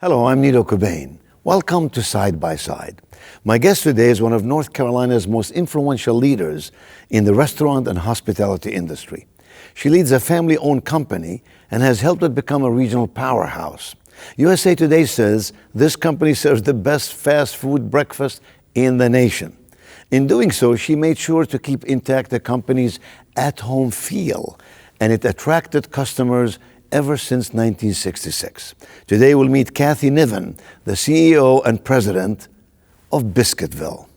Hello, I'm Nito Cobain. Welcome to Side by Side. My guest today is one of North Carolina's most influential leaders in the restaurant and hospitality industry. She leads a family-owned company and has helped it become a regional powerhouse. USA Today says this company serves the best fast food breakfast in the nation. In doing so, she made sure to keep intact the company's at-home feel, and it attracted customers ever since 1966. Today we'll meet Kathie Niven, the CEO and president of Biscuitville.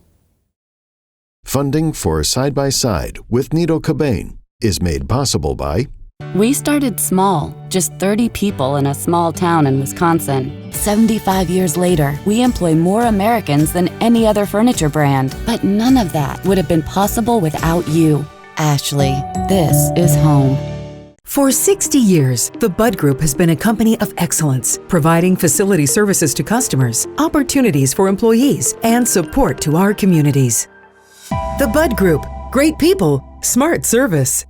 Funding for Side by Side with Nito Cobain is made possible by... We started small, just 30 people in a small town in Wisconsin. 75 years later, we employ more Americans than any other furniture brand. But none of that would have been possible without you. Ashley, this is home. For 60 years, the Bud Group has been a company of excellence, providing facility services to customers, opportunities for employees, and support to our communities. The Bud Group, great people, smart service.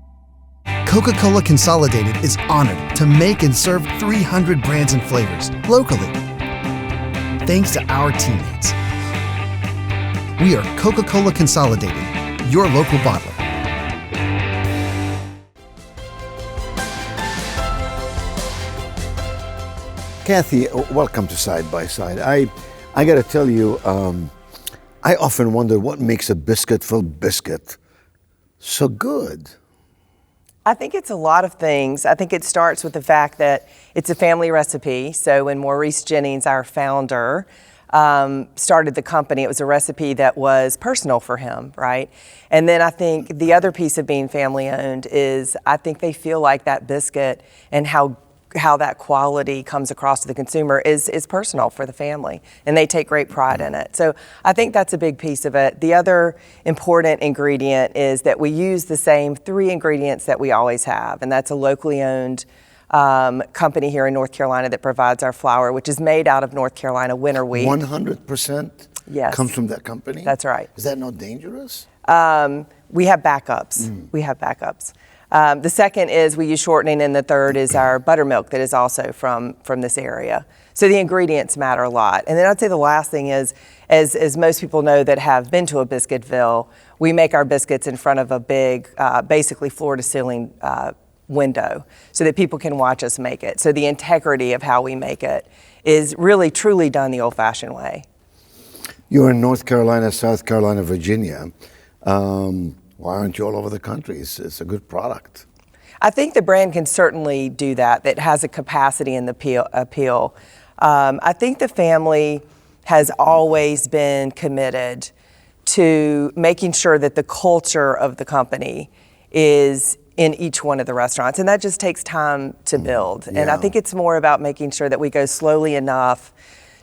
Coca-Cola Consolidated is honored to make and serve 300 brands and flavors locally. Thanks to our teammates. We are Coca-Cola Consolidated, your local bottler. Kathie, welcome to Side by Side. I got to tell you, I often wonder what makes a Biscuitville biscuit so good. I think it's a lot of things. I think it starts with the fact that it's a family recipe. So when Maurice Jennings, our founder, started the company, it was a recipe that was personal for him, right? And then I think the other piece of being family owned is I think they feel like that biscuit and how that quality comes across to the consumer is personal for the family, and they take great pride in it. So I think that's a big piece of it. The other important ingredient is that we use the same 3 ingredients that we always have, and that's a locally owned company here in North Carolina that provides our flour, which is made out of North Carolina winter wheat. 100% Yes. comes from that company? That's right. Is that not dangerous? We have backups. We have backups. The second is we use shortening, and the third is our buttermilk that is also from this area. So the ingredients matter a lot. And then I'd say the last thing is, as most people know that have been to a Biscuitville, we make our biscuits in front of a big, basically floor-to-ceiling window so that people can watch us make it. So the integrity of how we make it is really, truly done the old-fashioned way. You're in North Carolina, South Carolina, Virginia. Why aren't you all over the country? It's a good product. I think the brand can certainly do that. That has a capacity and the appeal. I think the family has always been committed to making sure that the culture of the company is in each one of the restaurants, and that just takes time to build. And I think it's more about making sure that we go slowly enough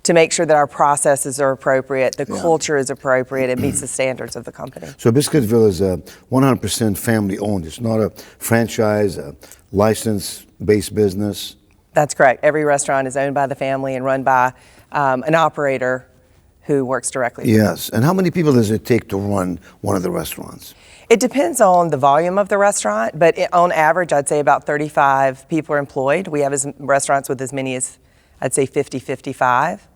to make sure that our processes are appropriate, the culture is appropriate, and meets the standards of the company. So Biscuitville is a 100% family-owned. It's not a franchise, a license-based business. That's correct. Every restaurant is owned by the family and run by an operator who works directly with them. Yes. And how many people does it take to run one of the restaurants? It depends on the volume of the restaurant, but on average, I'd say about 35 people are employed. We have restaurants with as many as, I'd say, 50, 55.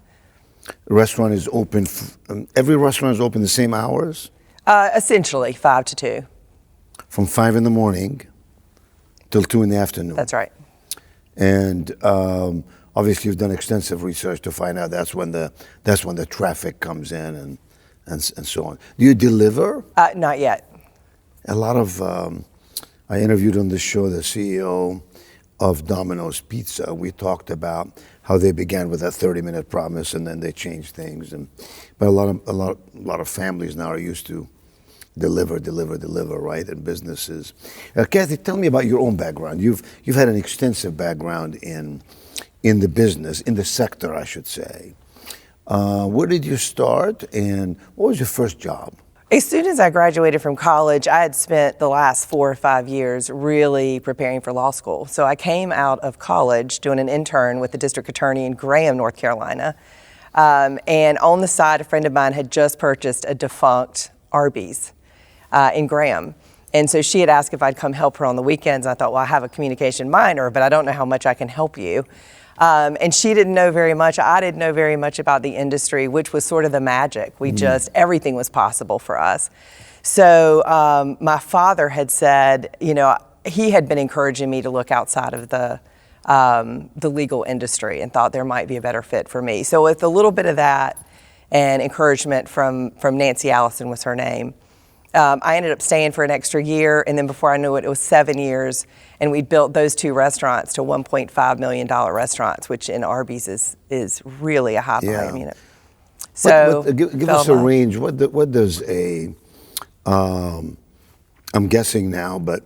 The restaurant is open, every restaurant is open the same hours? Essentially, 5 to 2. From 5 in the morning till 2 in the afternoon? That's right. And obviously you've done extensive research to find out that's when the traffic comes in and so on. Do you deliver? Not yet. A lot of, I interviewed on the show the CEO of Domino's Pizza. We talked about how they began with a 30-minute promise and then they changed things. But a lot of families now are used to deliver, right? And businesses. Kathie, tell me about your own background. You've had an extensive background in the business, in the sector, I should say. Where did you start, and what was your first job? As soon as I graduated from college, I had spent the last 4 or 5 years really preparing for law school. So I came out of college doing an intern with the district attorney in Graham, North Carolina. And on the side, a friend of mine had just purchased a defunct Arby's in Graham. And so she had asked if I'd come help her on the weekends. I thought, well, I have a communication minor, but I don't know how much I can help you. And she didn't know very much. I didn't know very much about the industry, which was sort of the magic. We just, everything was possible for us. So my father had said, he had been encouraging me to look outside of the legal industry and thought there might be a better fit for me. So with a little bit of that and encouragement from Nancy Allison was her name, I ended up staying for an extra year, and then before I knew it, it was 7 years, and we built those 2 restaurants to $1.5 million restaurants, which in Arby's is really a high volume unit. So give us a range. What does I'm guessing now, but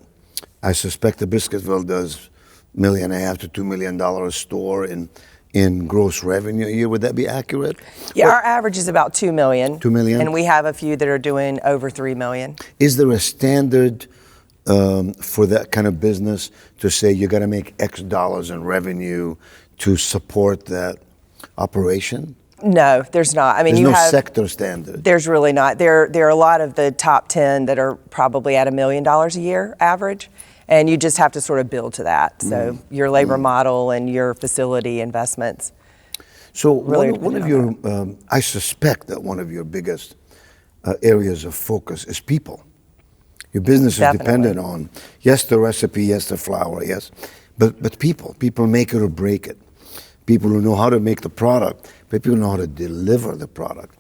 I suspect the Biscuitville does $1.5 million to $2 million store in gross revenue a year. Would that be accurate? Yeah, our average is about $2 million. $2 million? And we have a few that are doing over $3 million. Is there a standard for that kind of business to say you got to make X dollars in revenue to support that operation? No, there's not. I mean, there's no sector standard. There's really not. There are a lot of the top 10 that are probably at $1 million a year average, and you just have to sort of build to that. So your labor model and your facility investments. So really one of your, I suspect that one of your biggest areas of focus is people. Your business is dependent on, yes, the recipe, yes, the flour, yes, but people. People make it or break it. People who know how to make the product, but people who know how to deliver the product.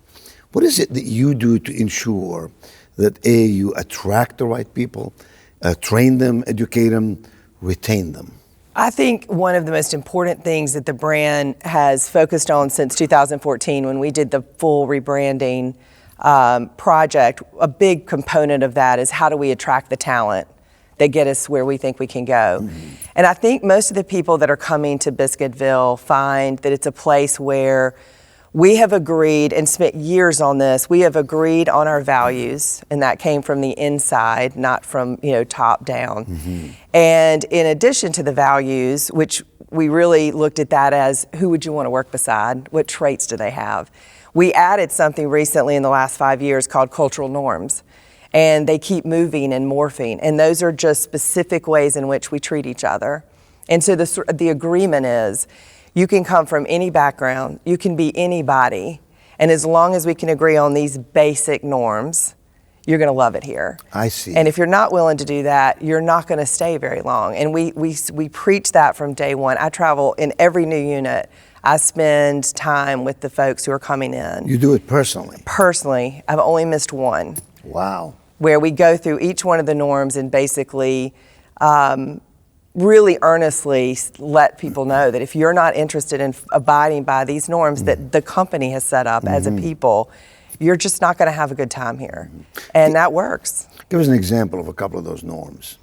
What is it that you do to ensure that A, you attract the right people, train them, educate them, retain them? I think one of the most important things that the brand has focused on since 2014, when we did the full rebranding project, a big component of that is how do we attract the talent that get us where we think we can go. And I think most of the people that are coming to Biscuitville find that it's a place where we have agreed and spent years on this. We have agreed on our values, and that came from the inside, not from top down. And in addition to the values, which we really looked at that as who would you want to work beside? What traits do they have? We added something recently in the last 5 years called cultural norms. And they keep moving and morphing. And those are just specific ways in which we treat each other. And so the agreement is you can come from any background, you can be anybody, and as long as we can agree on these basic norms, you're going to love it here. I see. And if you're not willing to do that, you're not going to stay very long. And we preach that from day one. I travel in every new unit. I spend time with the folks who are coming in. You do it personally? Personally. I've only missed one. Wow. Where we go through each one of the norms and basically really earnestly let people know that if you're not interested in abiding by these norms that the company has set up as a people, you're just not going to have a good time here. And that works. Give us an example of a couple of those norms.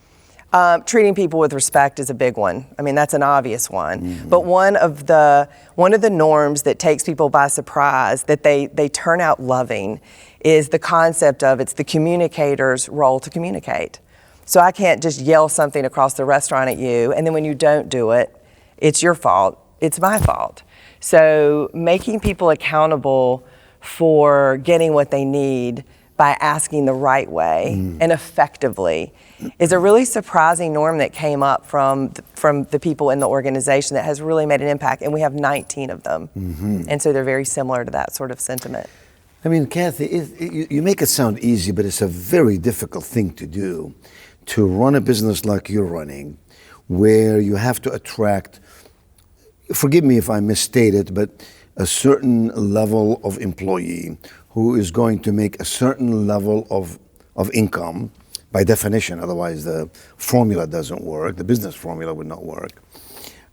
Treating people with respect is a big one. I mean, that's an obvious one. But one of the norms that takes people by surprise, that they turn out loving, is the concept of it's the communicator's role to communicate. So I can't just yell something across the restaurant at you, and then when you don't do it, it's your fault. It's my fault. So making people accountable for getting what they need by asking the right way and effectively is a really surprising norm that came up from the people in the organization that has really made an impact, and we have 19 of them. And so they're very similar to that sort of sentiment. I mean, Kathie, you make it sound easy, but it's a very difficult thing to do, to run a business like you're running, where you have to attract, forgive me if I misstate it, but a certain level of employee who is going to make a certain level of income, by definition, otherwise the formula doesn't work, the business formula would not work.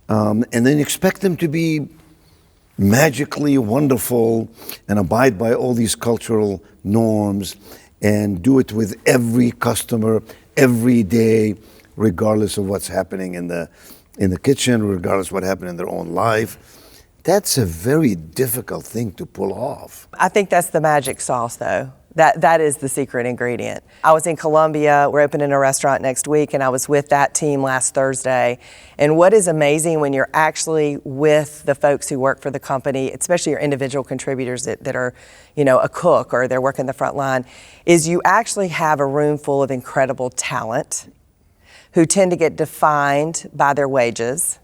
And then expect them to be magically wonderful and abide by all these cultural norms and do it with every customer every day, regardless of what's happening in the kitchen, regardless of what happened in their own life. That's a very difficult thing to pull off. I think that's the magic sauce, though. That is the secret ingredient. I was in Columbia. We're opening a restaurant next week, and I was with that team last Thursday. And what is amazing when you're actually with the folks who work for the company, especially your individual contributors that are, a cook or they're working the front line, is you actually have a room full of incredible talent who tend to get defined by their wages.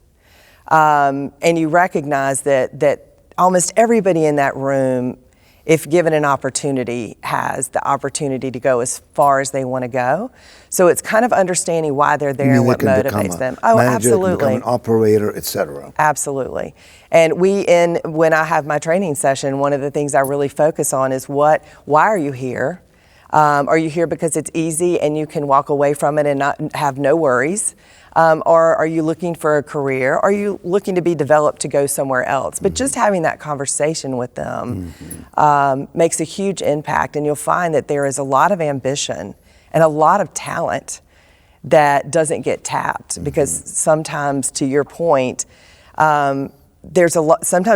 and you recognize that almost everybody in that room, if given an opportunity, has the opportunity to go as far as they want to go. So it's kind of understanding why they're there and what motivates them. Oh, manager, absolutely. Become an operator, etc. Absolutely. And when I have my training session, one of the things I really focus on is why are you here? Are you here because it's easy and you can walk away from it and not have no worries? Or are you looking for a career? Are you looking to be developed to go somewhere else? But just having that conversation with them makes a huge impact, and you'll find that there is a lot of ambition and a lot of talent that doesn't get tapped because sometimes, to your point, sometimes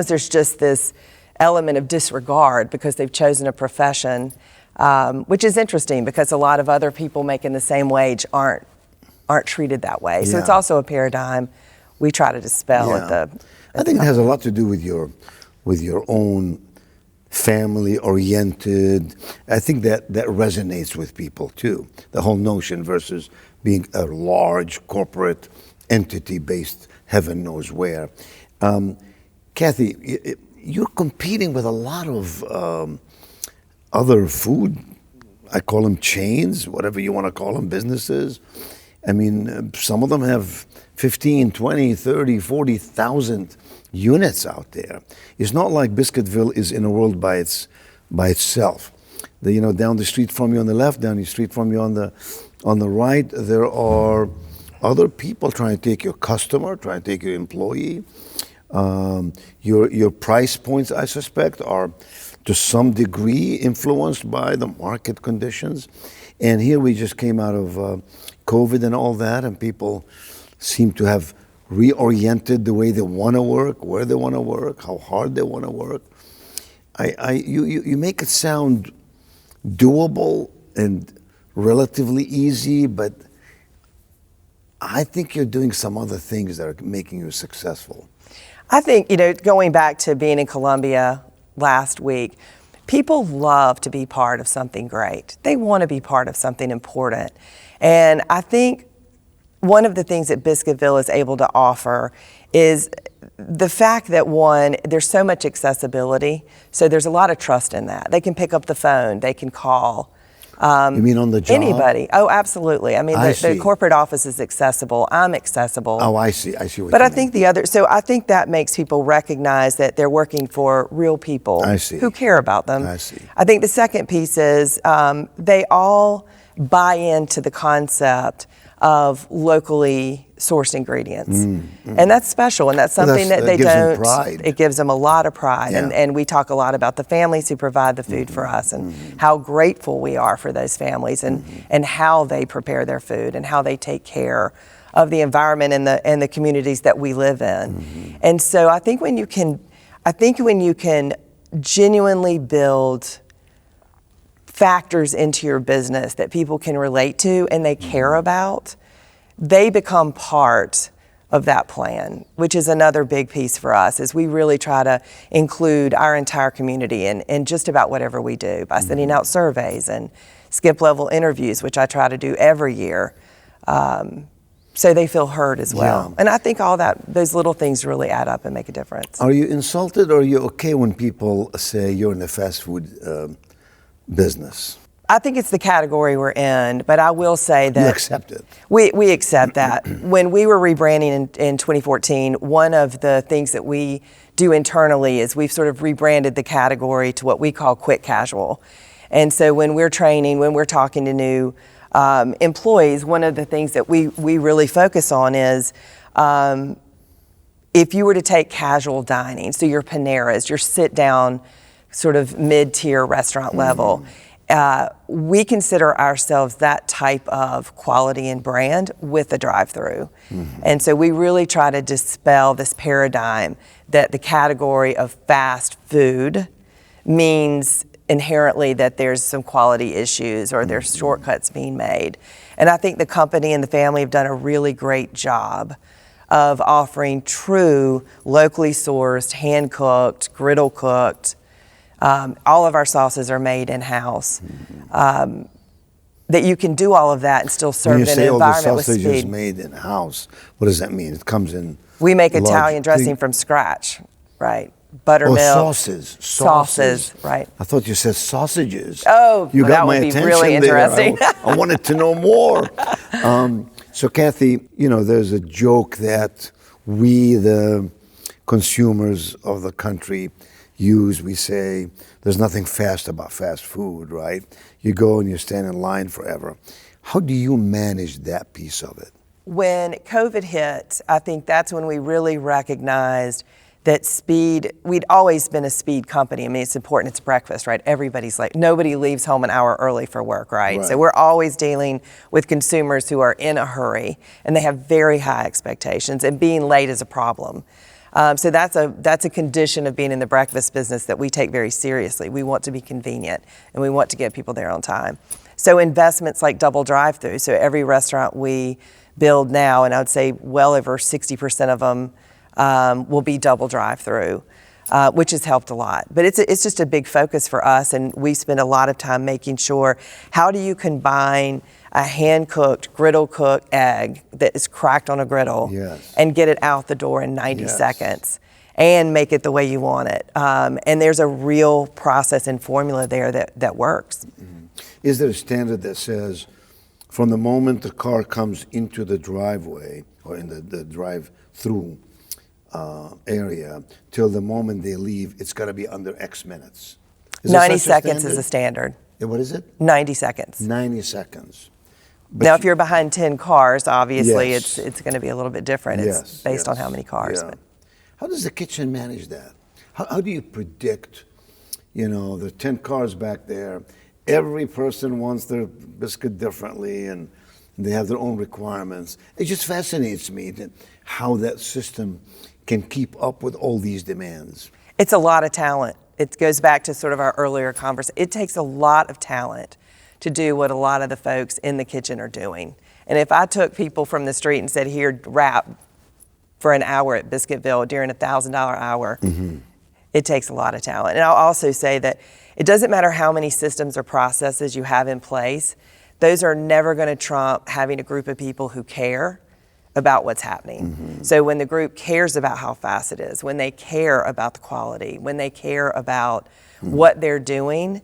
there's just this element of disregard because they've chosen a profession, which is interesting because a lot of other people making the same wage aren't treated that way. So it's also a paradigm we try to dispel I think it has a lot to do with your own family-oriented. I think that resonates with people too. The whole notion versus being a large corporate entity based heaven knows where. Kathie, you're competing with a lot of other food, I call them chains, whatever you want to call them, businesses. I mean, some of them have 15, 20, 30, 40,000 units out there. It's not like Biscuitville is in a world by itself. Down the street from you on the left, down the street from you on the right, there are other people trying to take your customer, trying to take your employee. Your price points, I suspect, are to some degree influenced by the market conditions. And here we just came out of COVID and all that, and people seem to have reoriented the way they want to work, where they want to work, how hard they want to work. You make it sound doable and relatively easy, but I think you're doing some other things that are making you successful. I think, going back to being in Columbia last week, people love to be part of something great. They want to be part of something important. And I think one of the things that Biscuitville is able to offer is the fact that, one, there's so much accessibility, so there's a lot of trust in that. They can pick up the phone, they can call. You mean on the job? Anybody. Oh, absolutely. I mean, the corporate office is accessible. I'm accessible. Oh, I see. I see what you mean. But I think I think that makes people recognize that they're working for real people who care about them. I see. I think the second piece is they all buy into the concept of locally sourced ingredients. And that's special, and that's something that they don't. Pride. It gives them a lot of pride. And we talk a lot about the families who provide the food for us and how grateful we are for those families and how they prepare their food and how they take care of the environment and the communities that we live in. And so I think when you can genuinely build factors into your business that people can relate to and they care about, they become part of that plan, which is another big piece for us, is we really try to include our entire community in just about whatever we do by sending out surveys and skip-level interviews, which I try to do every year, so they feel heard as well. Yeah. And I think those little things really add up and make a difference. Are you insulted or are you okay when people say you're in the fast food business? I think it's the category we're in, but I will say that... You accept it. We accept that. When we were rebranding in 2014, one of the things that we do internally is we've sort of rebranded the category to what we call quick casual. And so when we're training, when we're talking to new employees, one of the things that we really focus on is if you were to take casual dining, so your Paneras, your sit-down sort of mid-tier restaurant level, we consider ourselves that type of quality and brand with a drive-through. And so we really try to dispel this paradigm that the category of fast food means inherently that there's some quality issues or there's shortcuts being made. And I think the company and the family have done a really great job of offering true, locally sourced, hand-cooked, griddle-cooked. All of our sauces are made in-house. that you can do all of that and still serve When in you an say all the environment with sausage is speed. made in-house, what does that mean? It comes in We make large Italian dressing thing- from scratch, right? Buttermilk. sauces, right. I thought you said sausages. Oh, you well, got that my would be attention really there. interesting. I wanted to know more. So Kathie, there's a joke that we, the consumers of the country, use. We say there's nothing fast about fast food, right? You go and you stand in line forever. How do you manage that piece of it? When COVID hit, I think that's when we really recognized that speed, we'd always been a speed company. I mean, it's important, it's breakfast, right? Everybody's late. Nobody leaves home an hour early for work, right? So we're always dealing with consumers who are in a hurry and they have very high expectations, and being late is a problem. So that's a condition of being in the breakfast business that we take very seriously. We want to be convenient and we want to get people there on time. So investments like double drive-through. So every restaurant we build now, and I would say well over 60% of them will be double drive-through, which has helped a lot. But it's just a big focus for us, and we spend a lot of time making sure, how do you combine a hand-cooked, griddle-cooked egg that is cracked on a griddle and get it out the door in 90 seconds and make it the way you want it. And there's a real process and formula there that works. Is there a standard that says from the moment the car comes into the driveway or in the drive-through area till the moment they leave, it's got to be under X minutes? 90 seconds is a standard. What is it? 90 seconds. 90 seconds. But now, if you're behind 10 cars, obviously Yes. it's going to be a little bit different. It's based on how many cars. Yeah. But. How does the kitchen manage that? How do you predict, there are 10 cars back there, every person wants their biscuit differently and they have their own requirements. It just fascinates me how that system can keep up with all these demands. It's a lot of talent. It goes back to sort of our earlier conversation. It takes a lot of talent to do what a lot of the folks in the kitchen are doing. And if I took people from the street and said, here, rap for an hour at Biscuitville during a $1,000 hour, it takes a lot of talent. And I'll also say that it doesn't matter how many systems or processes you have in place, those are never going to trump having a group of people who care about what's happening. So when the group cares about how fast it is, when they care about the quality, when they care about what they're doing,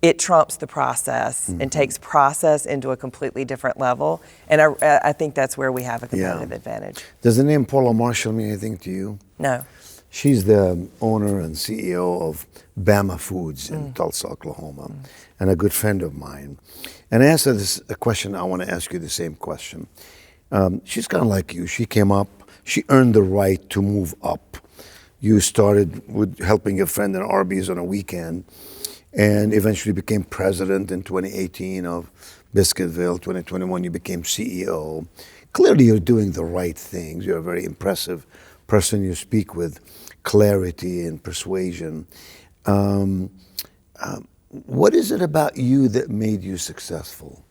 it trumps the process and takes process into a completely different level. And I think that's where we have a competitive advantage. Does the name Paula Marshall mean anything to you? No. She's the owner and CEO of Bama Foods in Tulsa, Oklahoma, and a good friend of mine. And I asked her a question. I want to ask you the same question. She's kind of like you. She came up. She earned the right to move up. You started with helping your friend in Arby's on a weekend, and eventually became president in 2018 of Biscuitville. 2021, you became CEO. Clearly, you're doing the right things. You're a very impressive person. You speak with clarity and persuasion. What is it about you that made you successful?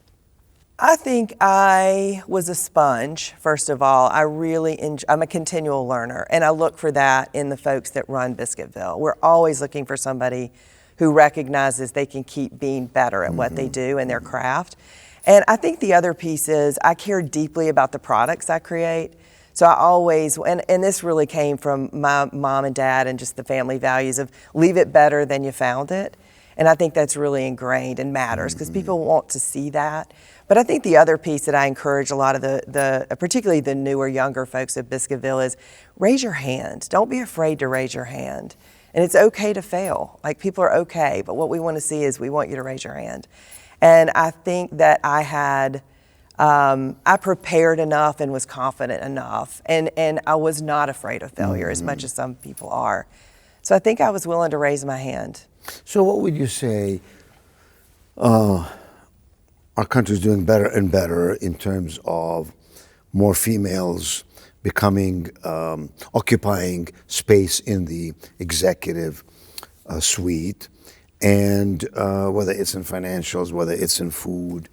I think I was a sponge, first of all. I'm a continual learner, and I look for that in the folks that run Biscuitville. We're always looking for somebody who recognizes they can keep being better at what they do in their craft. And I think the other piece is I care deeply about the products I create. So I always, and this really came from my mom and dad and just the family values of leave it better than you found it. And I think that's really ingrained and matters because people want to see that. But I think the other piece that I encourage a lot of particularly the newer, younger folks at Biscuitville is raise your hand. Don't be afraid to raise your hand. And it's okay to fail. Like, people are okay, but what we want to see is we want you to raise your hand. And I think that I prepared enough and was confident enough, and I was not afraid of failure as much as some people are. So I think I was willing to raise my hand. So what would you say our country's doing better and better in terms of more females becoming, occupying space in the executive suite, and whether it's in financials, whether it's in food.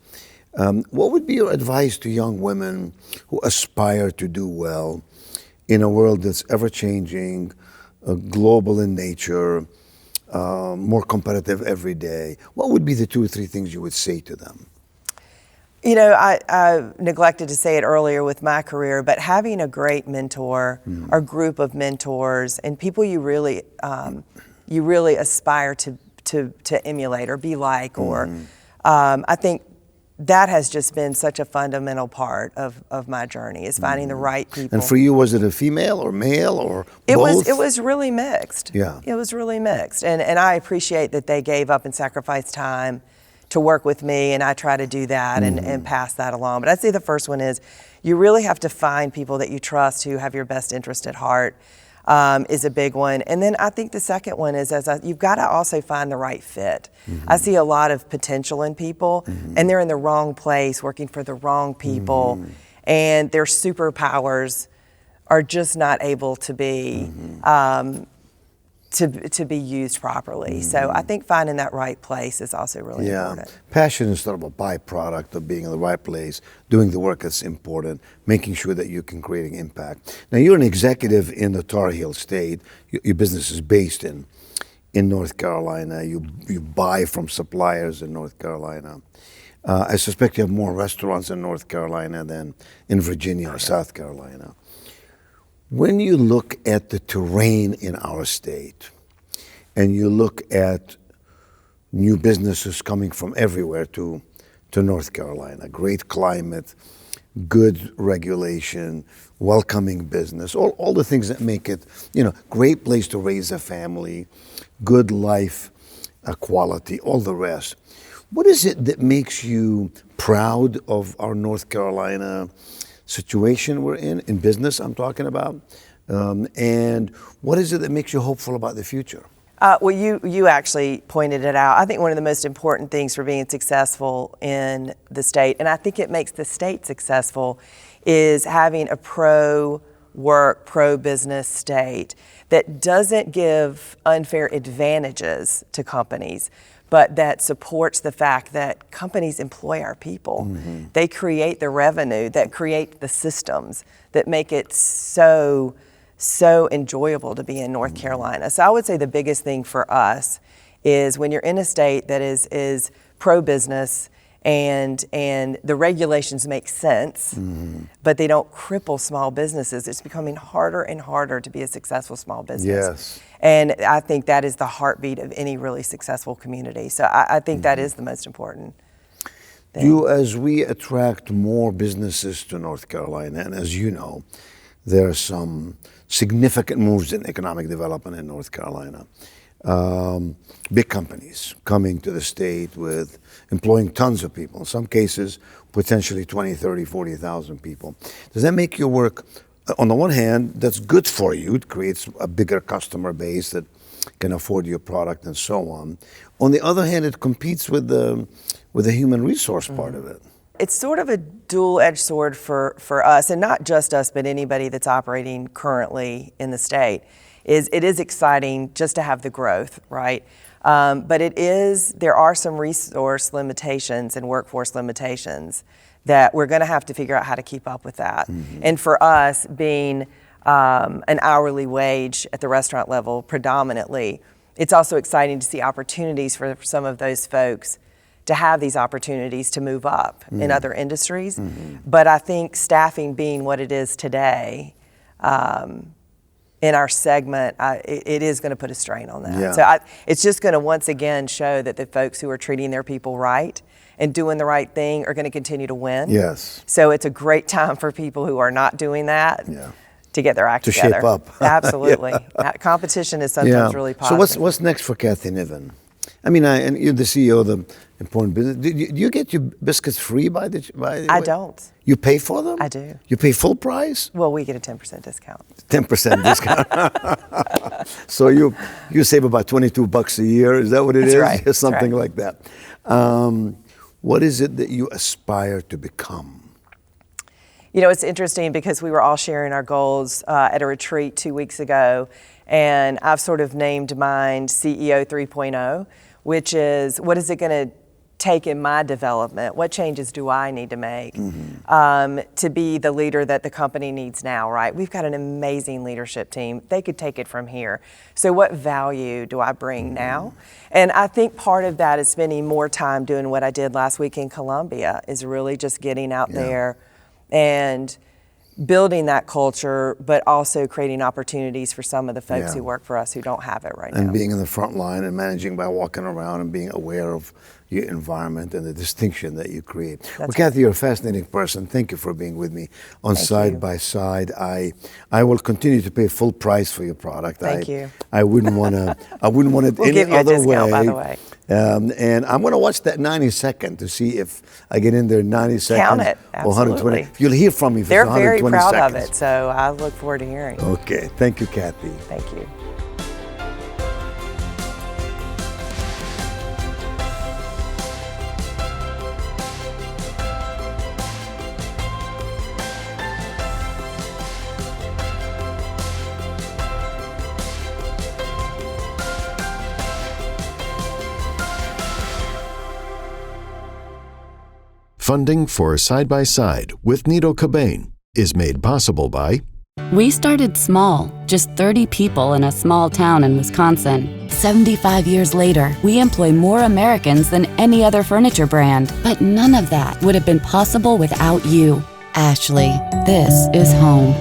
What would be your advice to young women who aspire to do well in a world that's ever-changing, global in nature, more competitive every day? What would be the 2 or 3 things you would say to them? You know, I neglected to say it earlier with my career, but having a great mentor or group of mentors and people you really aspire to emulate or be like, or I think that has just been such a fundamental part of my journey, is finding the right people. And for you, was it a female or male or both? both? It was really mixed. Yeah. It was really mixed. And I appreciate that they gave up and sacrificed time to work with me, and I try to do that and pass that along. But I'd say the first one is you really have to find people that you trust who have your best interest at heart, is a big one. And then I think the second one is you've got to also find the right fit. I see a lot of potential in people, and they're in the wrong place, working for the wrong people, and their superpowers are just not able to be to be used properly. So I think finding that right place is also really important. Passion is sort of a byproduct of being in the right place, doing the work that's important, making sure that you can create an impact. Now, you're an executive in the Tar Heel State. Your business is based in North Carolina. You buy from suppliers in North Carolina. I suspect you have more restaurants in North Carolina than in Virginia or South Carolina. When you look at the terrain in our state and you look at new businesses coming from everywhere to North Carolina, great climate, good regulation, welcoming business, all the things that make it, great place to raise a family, good life quality, all the rest. What is it that makes you proud of our North Carolina situation we're in business I'm talking about, and what is it that makes you hopeful about the future? Well, you actually pointed it out. I think one of the most important things for being successful in the state, and I think it makes the state successful, is having a pro-work, pro-business state that doesn't give unfair advantages to companies, but that supports the fact that companies employ our people. They create the revenue, that create the systems that make it so enjoyable to be in North Carolina. So I would say the biggest thing for us is when you're in a state that is pro-business and the regulations make sense, but they don't cripple small businesses. It's becoming harder and harder to be a successful small business. Yes. And I think that is the heartbeat of any really successful community. So I think that is the most important thing. As we attract more businesses to North Carolina, and as you know, there are some significant moves in economic development in North Carolina. Big companies coming to the state with employing tons of people, in some cases potentially 20, 30, 40,000 people. Does that make your work, on the one hand, that's good for you, it creates a bigger customer base that can afford your product and so on. On the other hand, it competes with the human resource part of it. It's sort of a dual-edged sword for us, and not just us, but anybody that's operating currently in the state. It is exciting just to have the growth, right? But there are some resource limitations and workforce limitations that we're going to have to figure out how to keep up with that. And for us, being an hourly wage at the restaurant level predominantly, it's also exciting to see opportunities for some of those folks to have these opportunities to move up in other industries. But I think staffing being what it is today, in our segment, it is going to put a strain on that. So it's just going to once again show that the folks who are treating their people right and doing the right thing are going to continue to win. Yes. So it's a great time for people who are not doing that to get their act together. To shape up. Absolutely. Competition is sometimes really positive. So what's next for Kathie Niven? I mean, and you're the CEO of the important business. Do you get your biscuits free by the way? I don't. You pay for them? I do. You pay full price? Well, we get a 10% discount. 10% discount. So you save about $22 a year. Is that what it is? That's right. Something like that. What is it that you aspire to become? You know, it's interesting because we were all sharing our goals at a retreat 2 weeks ago, and I've sort of named mine CEO 3.0, which is what is it going to taken my development, what changes do I need to make to be the leader that the company needs now, right? We've got an amazing leadership team. They could take it from here. So what value do I bring now? And I think part of that is spending more time doing what I did last week in Columbia, is really just getting out there and building that culture, but also creating opportunities for some of the folks who work for us who don't have it right now. And being in the front line and managing by walking around and being aware of your environment and the distinction that you create. Well, Kathie, you're a fascinating person. Thank you for being with me on Side by Side. I will continue to pay full price for your product. Thank you. I wouldn't want to. I wouldn't want it we'll any give you other a discount, way. by the way. And I'm going to watch that 90-second to see if I get in there 90 seconds. Count it. Or 120. You'll hear from me for They're 120 very proud seconds. of it, so I look forward to hearing. Okay. Thank you, Kathie. Thank you. Funding for Side by Side with Nito Cobain is made possible by We started small, just 30 people in a small town in Wisconsin. 75 years later, we employ more Americans than any other furniture brand. But none of that would have been possible without you. Ashley, this is home.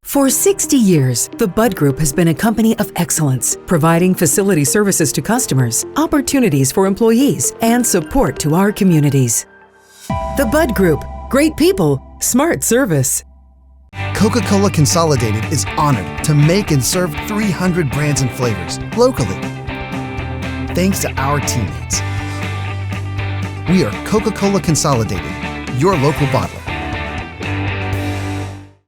For 60 years, the Bud Group has been a company of excellence, providing facility services to customers, opportunities for employees, and support to our communities. The Bud Group. Great people, smart service. Coca-Cola Consolidated is honored to make and serve 300 brands and flavors locally. Thanks to our teammates. We are Coca-Cola Consolidated, your local bottler.